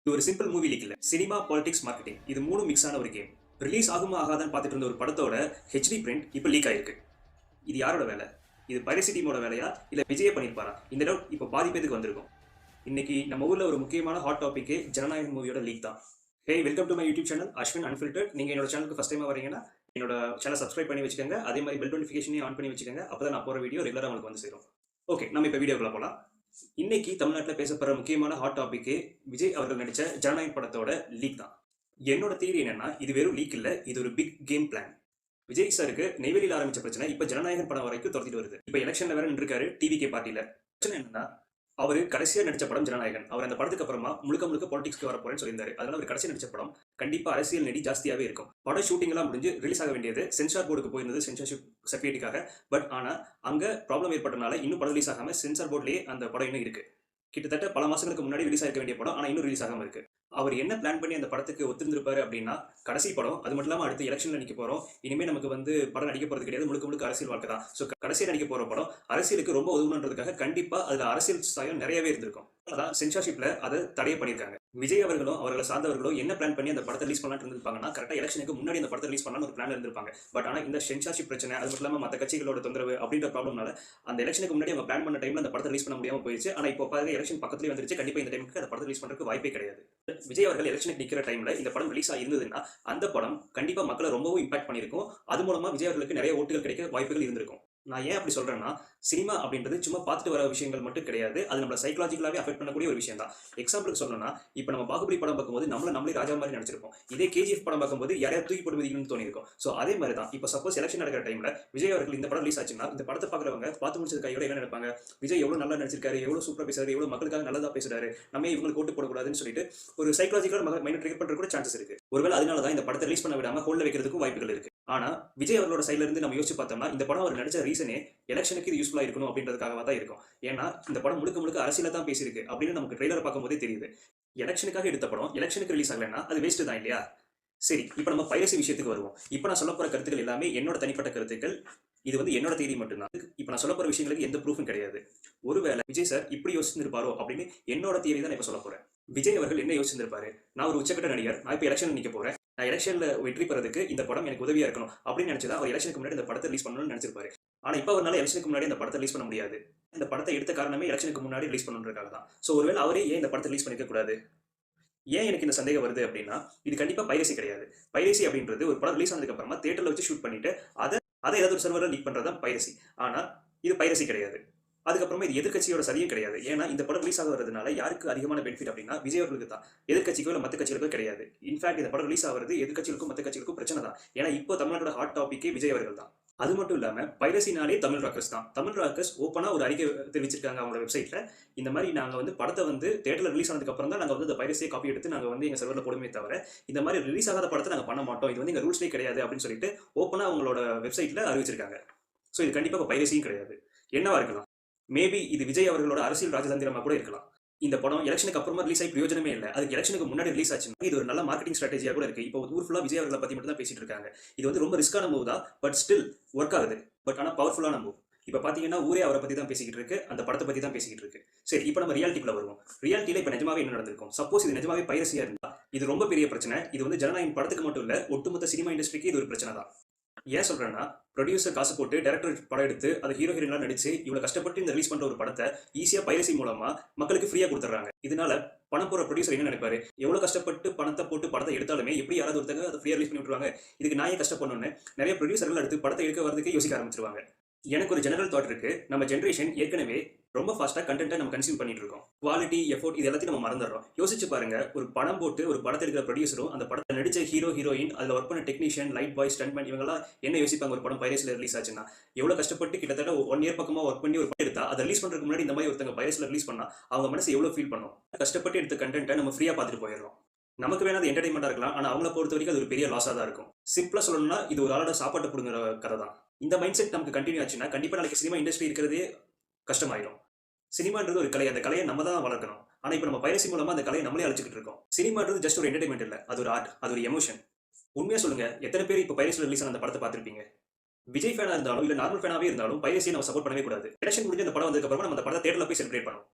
இது ஒரு simple movie league இல்ல, சினிமா, பாலிடிக்ஸ், மார்க்கெட்டிங் இது மூணு மிக்ஸ் ஆன ஒரு கேம். ரிலீஸ் ஆகுமா ஆகாதான்னு பார்த்துட்டு இருந்த ஒரு படத்தோட ஹெச்டி பிரிண்ட் இப்போ லீக் ஆயிருக்கு. இது யாரோட வேலை? இது பைரசி டீமோட வேலையா இல்ல விஜயே பண்ணிருப்பாரா? இந்த டவுட் இப்போ பாதி பேருக்கு வந்திருக்கும். இன்னைக்கு நம்ம ஊர்ல ஒரு முக்கியமான ஹாட் டாபிக் ஜனநாயகன் மூவியோட லீக் தான். Hey, welcome to my YouTube channel Ashwin unfiltered. நீங்க என்னோட சேனலுக்கு ஃபர்ஸ்ட் டைமா வரீங்கன்னா என்னோட சேனல் சப்ஸ்கிரைப் பண்ணி வச்சுக்கோங்க. அதே மாதிரி பெல் நோட்டிஃபிகேஷனையும் ஆன் பண்ணி வச்சுக்கோங்க. அப்பதான் நான் போற வீடியோ ரெகுலரா உங்களுக்கு வந்து சேரும். ஓகே, நம்ம இப்போ வீடியோக்குள்ள போலாம். இன்னைக்கு தமிழ்நாட்டில் பேசப்படுற முக்கியமான ஹாட் டாபிக் விஜய் அவர்கள் நடிச்ச ஜனநாயகன் படத்தோட லீக் தான். என்னோட தியரி என்னன்னா, இது வெறும் லீக் இல்ல, இது ஒரு பிக் கேம் பிளான். விஜய் சாருக்கு நெய்வேலியில் ஆரம்பிச்ச பிரச்சனை இப்ப ஜனநாயகன் படம் வரைக்கும் துரத்திட்டு வருது. இப்ப எலெக்ஷன்ல வேற நின்றுக்காரு டிவிகே பார்ட்டியில. பிரச்சனை என்னன்னா, அவரு கடைசியா நடிச்ச படம் ஜனநாயகன். அவர் அந்த படத்துக்கு அப்புறமா முழுக்க பாலிடிக்ஸ்க்கு வர போறேன்னு சொல்லியிருந்தாரு. அதனால அவர் கடைசி நடிச்ச படம் கண்டிப்பா அரசியல் நெடி ஜாஸ்தியாவே இருக்கும். படம் ஷூட்டிங் எல்லாம் முடிஞ்சு ரிலீஸ் ஆக வேண்டியது சென்சார் போர்டுக்கு போயிருந்தது, சென்சார்ஷிப் சர்டிஃபிகேட்டுக்காக. பட் ஆனா அங்க ப்ராப்ளம் ஏற்பட்டனால இன்னும் படம் ரிலீஸ் ஆகாம சென்சார் போர்ட்லயே அந்த படம் இன்னும் இருக்கு. கிட்டத்தட்ட பல மாசங்களுக்கு முன்னாடி ரிலீஸ் ஆக வேண்டிய படம், ஆனா இன்னும் ரிலீஸ் ஆகாம இருக்கு. அவர் என்ன பிளான் பண்ணி அந்த படத்துக்கு ஒத்துருந்திருப்பாரு அப்படின்னா, கடைசி படம், அது மட்டும் இல்லாம அடுத்து எலெக்ஷன்ல நிக்க போறோம், இனிமே நமக்கு வந்து படம் நடிக்க போறது கிடையாது, முழுக்க அரசியல் வாழ்க்கை தான். ஸோ கடைசியா நடிக்க போற படம் அரசியலுக்கு ரொம்ப உதவுன்றதுக்காக கண்டிப்பா அதுல அரசியல் சாயம் நிறையவே இருந்திருக்கும். அதான் சென்சார்ஷிப்ல அதை தடை பண்ணிருக்காங்க. விஜய் அவர்களும் அவர்களை சார்ந்தவர்களும் என்ன பிளான் பண்ணி அந்த படத்தை ரிலீஸ் பண்ணலாம்னு இருந்திருப்பாங்கன்னா, கரெக்டா எலெக்ஷனுக்கு முன்னாடி அந்த படத்தை ரிலீஸ் பண்ணலாம்னு ஒரு பிளான் இருந்திருப்பாங்க. பட் ஆனா இந்த சென்சார்ஷிப் பிரச்சனை, அது மட்டும் இல்லாம மற்ற கட்சிகளோட தொந்தரவு அப்படின்ற ப்ராப்ளம்னால அந்த எலெக்ஷனுக்கு முன்னாடி அவங்க பிளான் பண்ண டைம்ல அந்த படத்தை ரிலீஸ் பண்ண முடியாம போயிடுச்சு. ஆனா இப்போ பாருங்க, எலெக்ஷன் பக்கத்துலயே வந்துருச்சு. கண்டிப்பா இந்த டைமுக்கு அந்த படத்தை ரிலீஸ் பண்றதுக்கு வாய்ப்பே கிடையாது. விஜய் அவர்கள் எலெக்ஷனுக்கு நிக்கிற டைம்ல இந்த படம் ரிலீஸ் ஆயிருந்ததுன்னா அந்த படம் கண்டிப்பா மக்களை ரொம்பவும் இம்பாக்ட் பண்ணிருக்கும். அது மூலமா விஜய் அவர்களுக்கு நிறைய ஓட்டுகள் கிடைக்க வாய்ப்புகள் இருந்திருக்கும். நான் ஏன் அப்படி சொல்றேன்னா, சினிமா அப்படின்றது சும்மா பார்த்துட்டு வர விஷயங்கள் மட்டும் கிடையாது, அது நம்மள சைக்காலஜிக்கலாவே அஃபெக்ட் பண்ணக்கூடிய ஒரு விஷயம் தான். எக்ஸாம்பிளுக்கு சொல்லணும்னா, இப்போ நம்ம பாகுபலி படம் பார்க்கும்போது நம்மளே ராஜா மாதிரி நினைச்சிருப்போம். இதே கேஜிஎஃப் படம் பார்க்கும்போது யாரையா தூக்கி போட்டு மிதிக்கணும்னு தோணிருக்கும். ஸோ அதே மாதிரி தான் இப்போ சப்போஸ் எலெக்ஷன் நடக்கிற டைம்ல விஜய் அவர்கள் இந்த படம் ரிலீஸ் ஆச்சுன்னா, இந்த படத்தை பார்க்குறவங்க பார்த்து முடிச்சது கையோட என்ன நினைப்பாங்க? விஜய் எவ்வளவு நல்லா நடிச்சிருக்காரு, எவ்வளவு சூப்பரா பேசுறாரு, எவ்வளவு மக்களுக்காக நல்லதா பேசுறாரு, நம்ம இவங்களுக்கு ஓட்டு போடக்கூடாதுன்னு சொல்லிட்டு ஒரு சைக்காலஜிக்கல் மைண்ட் ட்ரிகர் பண்ற கூட சான்சஸ் இருக்கு. ஒருவேளை அதனால தான் இந்த படத்தை ரிலீஸ் பண்ண விடாம ஹோல்ல வைக்கிறதுக்கும் வாய்ப்புகள் இருக்கு. ஆனா விஜய் அவர்களோட சைட்ல இருந்து நம்ம யோசிச்சு பார்த்தோம்னா, இந்த படம் அவர் நடிச்ச ரீசனே எலெக்ஷனுக்கு இது யூஸ்ஃபுல்லா இருக்கணும் அப்படின்றதுக்காக தான் இருக்கும். ஏன்னா இந்த படம் முழுக்க அரசியல தான் பேசியிருக்கு அப்படின்னு நமக்கு ட்ரெய்லர் பார்க்கும்போதே தெரியுது. எலெக்ஷனுக்காக எடுத்த படம் எலெக்ஷனுக்கு ரிலீஸ் ஆகலைன்னா அது வேஸ்ட் தான் இல்லையா? சரி, இப்போ நம்ம பைரசி விஷயத்துக்கு வருவோம். இப்போ நான் சொல்ல போற கருத்துக்கள் எல்லாமே என்னோட தனிப்பட்ட கருத்துக்கள். இது வந்து என்னோட தேதி மட்டும்தான். இப்போ நான் சொல்ல போற விஷயங்களுக்கு எந்த ப்ரூஃபும் கிடையாது. ஒருவேளை விஜய் சார் இப்படி யோசிச்சிருப்பாரோ அப்படின்னு என்னோட தியரி தான் நான் இப்போ சொல்ல போறேன். விஜய் அவர்கள் என்ன யோசிச்சிருப்பாரு? நான் ஒரு உச்சக்கட்ட நடிகர், நான் இப்போ எலெக்ஷன் நிக்க போறேன், நான் எலெக்ஷன்ல வெற்றி பெறதுக்கு இந்த படம் எனக்கு உதவியா இருக்கணும் அப்படின்னு நினைச்சதா அவர் எலெக்ஷனுக்கு முன்னாடி இந்த படத்தை ரிலீஸ் பண்ணணும்னு நினைச்சிருப்பாரு. ஆனா இப்போ அவரால் எலெக்ஷனுக்கு முன்னாடி இந்த படத்தை ரிலீஸ் பண்ண முடியாது. இந்த படத்தை எடுத்த காரணமே எலெக்ஷனுக்கு முன்னாடி ரிலீஸ் பண்ணணுன்றதுக்காக தான். ஸோ ஒருவேளை அவரே ஏன் இந்த படத்தை ரிலீஸ் பண்ணிக்க கூடாது? ஏன் எனக்கு இந்த சந்தேகம் வருது அப்படின்னா, இது கண்டிப்பா பைரசி கிடையாது. பைரசி அப்படின்றது ஒரு படம் ரிலீஸ் ஆனதுக்கு அப்புறமா தியேட்டர்ல வச்சு ஷூட் பண்ணிட்டு அதை ஏதாவது ஒரு சர்வர்ல லீக் பண்றது தான் பைரசி. ஆனா இது பைரசி கிடையாது. அதுக்கப்புறமா இது எதிர்க்கட்சியோட சரியும் கிடையாது. ஏன்னா இந்த படம் ரிலீஸ் ஆக வரதுனால யாருக்கு அதிகமான பெனிஃபிட் அப்படின்னா விஜய் அவர்களுக்கு தான். எதிர்க்கட்சிக்கோ இல்ல மற்ற கட்சிகளுக்கோ கிடையாது. இன்ஃபேக்ட் இந்த படம் ரிலீஸ் ஆகிறது எதிர்க்கட்சிகளுக்கும் மற்ற கட்சிகளுக்கும் பிரச்சனை தான். ஏன்னா இப்போ தமிழ்நாட்டோட ஹாட் டாபிக்கே விஜய் அவர்கள் தான். அது மட்டும் இல்லாம பைரசினாலே தமிழ் ராக்கர்ஸ் தான். தமிழ் ராக்கர்ஸ் ஓப்பனா ஒரு அறிக்கை தெரிவிச்சிருக்காங்க அவங்களோட வெப்சைட்ல. இந்த மாதிரி நாங்க வந்து படத்தை வந்து தியேட்டர்ல ரிலீஸ் ஆனதுக்கு அப்புறம் தான் நாங்க வந்து இந்த பைரசியை காப்பி எடுத்து நாங்க வந்து எங்க சர்வர்ல போடுமே தவிர இந்த மாதிரி ரிலீஸ் ஆகாத படத்தை நாங்க பண்ண மாட்டோம், இது வந்து எங்க ரூல்ஸ்லேயே கிடையாது அப்படின்னு சொல்லிட்டு ஓப்பனா அவங்களோட வெப்சைட்ல அறிவிச்சிருக்காங்க. ஸோ இது கண்டிப்பா பைரசியும் கிடையாது. என்னவா இருக்கலாம்? மேபி இது விஜய் அவர்களோட அரசியல் ராஜதந்திரமா கூட இருக்கலாம். இந்த படம் எலெக்ஷனுக்கு அப்புறமா ரிலீஸ் ஆகி பிரயோஜனமே இல்லை, அதுக்கு எலெக்ஷனுக்கு முன்னாடி ரிலீஸ் ஆச்சுன்னா இது ஒரு நல்ல மார்க்கெட்டிங் ஸ்ட்ராட்டஜியா கூட இருக்கு. இப்போ ஊர் ஃபுல்லா விஜய் அவர்களை பத்தி மட்டும் தான் பேசிட்டு இருக்காங்க. இது வந்து ரொம்ப ரிஸ்கான மூவ் தான், பட் ஸ்டில் ஒர்க் ஆகுது. பட் ஆனா பவர்ஃபுல்லான மூவ். இப்போ பாத்தீங்கன்னா ஊரே அவரை பத்தி தான் பேசிக்கிட்டு இருக்கு, அந்த படத்தை பத்தி தான் பேசிக்கிட்டு இருக்கு. சரி, இப்போ நம்ம ரியாலிட்டிக்குள்ள வருவோம். ரியாலிட்டியில இப்போ நிஜமாவே என்ன நடந்திருக்கும்? சப்போஸ் இது நிஜமாவே பைரசியா இருந்தா இது ரொம்ப பெரிய பிரச்சனை. இது வந்து ஜனநாயகன் படத்துக்கு மட்டும் இல்ல, ஒட்டுமொத்த சினிமா இண்டஸ்ட்ரிக்கு இது ஒரு பிரச்சனை தான். ஏன் சொல்றேன்னா, ப்ரொடியூசர் காசு போட்டு டைரக்டர் படம் எடுத்து அது ஹீரோ ஹீரோயின்லாம் நடிச்சு இவ்வளவு கஷ்டப்பட்டு இந்த ரிலீஸ் பண்ற ஒரு படத்தை ஈஸியா பைரசி மூலமா மக்களுக்கு ஃப்ரீயா கொடுத்துறாங்க. இதனால பணம் போற ப்ரொடியூசர் என்ன நினைப்பாரு? எவ்வளவு கஷ்டப்பட்டு பணத்தை போட்டு படத்தை எடுத்தாலுமே எப்படி யாராவது ஒருத்தங்க அதை ஃப்ரீயா ரிலீஸ் பண்ணி விட்டுருவாங்க, இதுக்கு நான் ஏன் கஷ்டப்படணும்னு நிறைய ப்ரொடியூசர்கள் அடுத்து படத்தை எடுக்க வரதுக்கு யோசிக்க ஆரம்பிச்சிருவாங்க. எனக்கு ஒரு ஜெனரல் தாட் இருக்கு. நம்ம ஜென்ரேஷன் ஏற்கனவே ரொம்ப ஃபாஸ்டா கண்டென்ட்டை நம்ம கன்சியூம் பண்ணிட்டு இருக்கோம். குவாலிட்டி, எஃபோர்ட் இது எல்லாத்தையும் நம்ம மறந்துடுறோம். யோசிச்சு பாருங்க, ஒரு படம் போட்டு ஒரு படத்தை எடுக்கிற ப்ரொடியூசரும் அந்த படத்தை நடிச்ச ஹீரோ ஹீரோயின், அதுல ஒர்க் பண்ண டெக்னீஷியன், லைட் பாய், ஸ்டண்ட்மேன் இவங்கெல்லாம் என்ன யோசிப்பாங்க? ஒரு படம் பைரசில ரிலீஸ் ஆச்சுன்னா எவ்வளவு கஷ்டப்பட்டு கிட்டத்தட்ட 1 இயர் பக்கமா ஒர்க் பண்ணி ஒரு படம் எடுத்தா அதை ரிலீஸ் பண்றதுக்கு முன்னாடி இந்த மாதிரி ஒருத்தங்க பைரசில ரிலீஸ் பண்ணா அவங்க மனசு எவ்வளவு ஃபீல் பண்ணும்? கஷ்டப்பட்டு எடுத்த கண்டென்ட்டை நம்ம ஃப்ரீயா பார்த்துட்டு போயிடுறோம். நமக்கு வேணா அது என்டர்டைன்மெண்டா இருக்கலாம், ஆனா அவங்கள பொறுத்த வரைக்கும் அது ஒரு பெரிய லாஸா தான் இருக்கும். சிம்பிளா சொல்லணும்னா இது ஒரு ஆளோட சாப்பாட்டை புடுங்குற கதை தான். இந்த மைண்ட் செட் நமக்கு கண்டினியூ ஆச்சுன்னா கண்டிப்பா நாளைக்கு சினிமா இண்டஸ்ட்ரி இருக்கிறதே கஷ்டமாயிடும். சினிமான்றது ஒரு கலை, அந்த கலையை நம்ம தான் வளர்க்கணும். ஆனா இப்போ நம்ம பைரசி மூலமா அந்த கலையை நம்மளே அழிச்சிட்டு இருக்கோம். சினிமான்றது ஜஸ்ட் ஒரு என்டர்டைன்மெண்ட் இல்ல, அது ஒரு ஆர்ட், அது ஒரு எமோஷன். உண்மையா சொல்லுங்க, எத்தனை பேர் இப்போ பைரசில ரிலீஸ் ஆன அந்த படத்தை பார்த்திருப்பீங்க? விஜய் ஃபேனா இருந்தாலும் இல்ல நார்மல் ஃபேனாவே இருந்தாலும் பைரசியை நம்ம சப்போர்ட் பண்ணவே கூடாது. எலெக்ஷன் முடிஞ்ச அந்த படம் வந்ததுக்கு அப்புறமா நம்ம அந்த படத்தை தியேட்டர்ல போய் செலிப்ரேட் பண்ணணும்.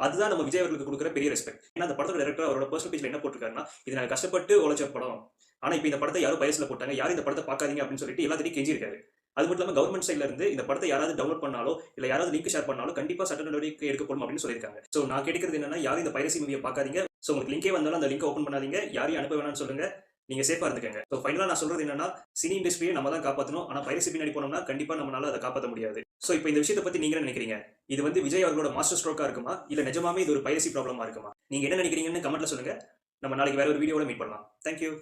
அதுதான் நம்ம விஜய் அவர்களுக்கு கொடுக்குற பெரிய ரெஸ்பெக்ட். ஏன்னா அந்த படத்தோட டைரக்டர் அவரோட பர்சனல் பேஜ்ல என்ன போட்டிருக்காருன்னா, இது நான் கஷ்டப்பட்டு உழைச்ச படம். ஆனா இப்போ இந்த படத்தை யாரும் பயசுல போட்டாங்க, யாரும் இந்த படத்தை பார்க்காதீங்க அப்படின்னு சொல்லிட்டு எல்லாத்தையும் கெஞ்சிருக்காரு. அது மட்டும் இல்லாம கவர்மெண்ட் சைட்ல இருந்து இந்த படத்தை யாராவது டவுன்லோட் பண்ணாலோ இல்ல யாராவது லிங்க் ஷேர் பண்ணாலும் கண்டிப்பா சட்ட நடவடிக்கை எடுக்கப்படும் அப்படின்னு சொல்லியிருக்காங்க. சோ நான் கேட்கறது என்னன்னா, யாரும் இந்த பைரசி மூவியை பார்க்காதீங்க. சோ உங்களுக்கு லிங்கே வந்தாலும் அந்த லிங்கை ஓப்பன் பண்ணாதீங்க, யாரையும் அனுப்ப வேணாம்னு சொல்லுங்க. நீங்க சேஃபா இருந்துக்கங்க. ஸோ ஃபைனலா நான் சொல்றது என்னன்னா, சினி இண்டஸ்ட்ரியை நம்ம தான் காப்பாற்றணும். ஆனா பைரசி பின்னாடி போனோம்னா கண்டிப்பா நம்மளால அதை காப்பாற்ற முடியாது. ஸோ இப்போ இந்த விஷயத்தை பத்தி நீங்க என்ன நினைக்கிறீங்க? இது வந்து விஜய் அவர்களோட மாஸ்டர் ஸ்ட்ரோக்கா இருக்குமா, இல்ல நிஜமாவே இது ஒரு பைரசி ப்ராப்ளமா இருக்குமா? நீங்க என்ன நினைக்கிறீங்கன்னு கமெண்ட்ல சொல்லுங்க. நம்ம நாளைக்கு வேற ஒரு வீடியோட மீட் பண்ணலாம். தேங்க்யூ.